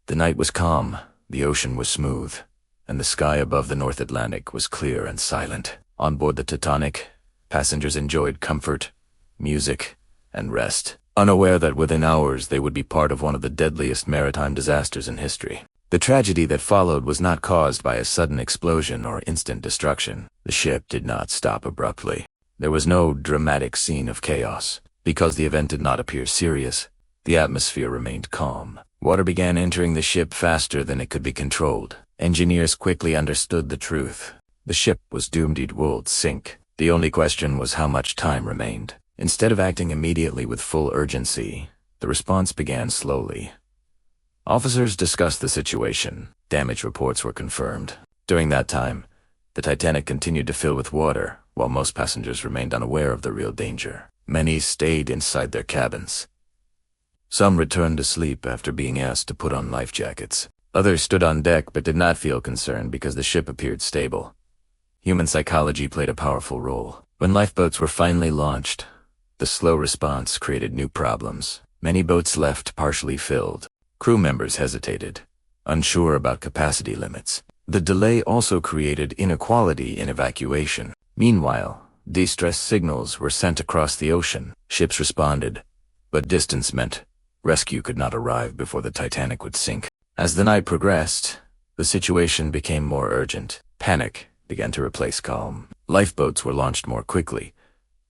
The night was calm, the ocean was smooth, and the sky above the North Atlantic was clear and silent. On board the Titanic, passengers enjoyed comfort, music, and rest, unaware that within hours they would be part of one of the deadliest maritime disasters in history. The tragedy that followed was not caused by a sudden explosion or instant destruction. The ship did not stop abruptly. There was no dramatic scene of chaos. Because the event did not appear serious, the atmosphere remained calm. Water began entering the ship faster than it could be controlled. Engineers quickly understood the truth. The ship was doomed to sink. The only question was how much time remained. Instead of acting immediately with full urgency, the response began slowly. Officers discussed the situation. Damage reports were confirmed. During that time, the Titanic continued to fill with water, while most passengers remained unaware of the real danger. Many stayed inside their cabins. Some returned to sleep after being asked to put on life jackets. Others stood on deck but did not feel concerned because the ship appeared stable. Human psychology played a powerful role. When lifeboats were finally launched, the slow response created new problems. Many boats left partially filled. Crew members hesitated, unsure about capacity limits. The delay also created inequality in evacuation. Meanwhile, distress signals were sent across the ocean. Ships responded, but distance meant rescue could not arrive before the Titanic would sink. As the night progressed, the situation became more urgent. Panic began to replace calm. Lifeboats were launched more quickly,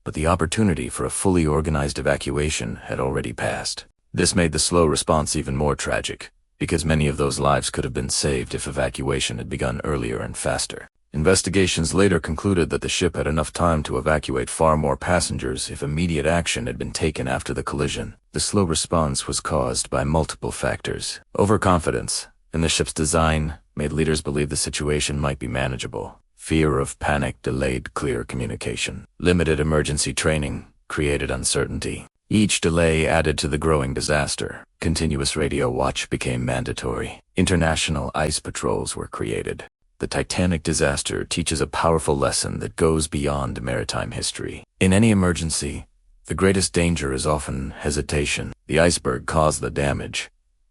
but the opportunity for a fully organized evacuation had already passed. This made the slow response even more tragic, because many of those lives could have been saved if evacuation had begun earlier and faster. Investigations later concluded that the ship had enough time to evacuate far more passengers if immediate action had been taken after the collision. The slow response was caused by multiple factors. Overconfidence in the ship's design made leaders believe the situation might be manageable. Fear of panic delayed clear communication. Limited emergency training created uncertainty. Each delay added to the growing disaster. Continuous radio watch became mandatory. International ice patrols were created. The Titanic disaster teaches a powerful lesson that goes beyond maritime history. In any emergency, the greatest danger is often hesitation. The iceberg caused the damage,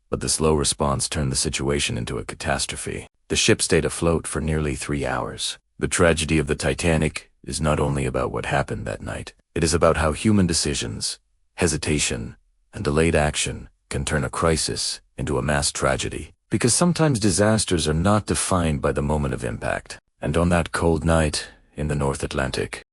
but the slow response turned the situation into a catastrophe. The ship stayed afloat for nearly 3 hours. The tragedy of the Titanic is not only about what happened that night. It is about how human decisions, hesitation, and delayed action can turn a crisis into a mass tragedy. Because sometimes disasters are not defined by the moment of impact. And on that cold night in the North Atlantic,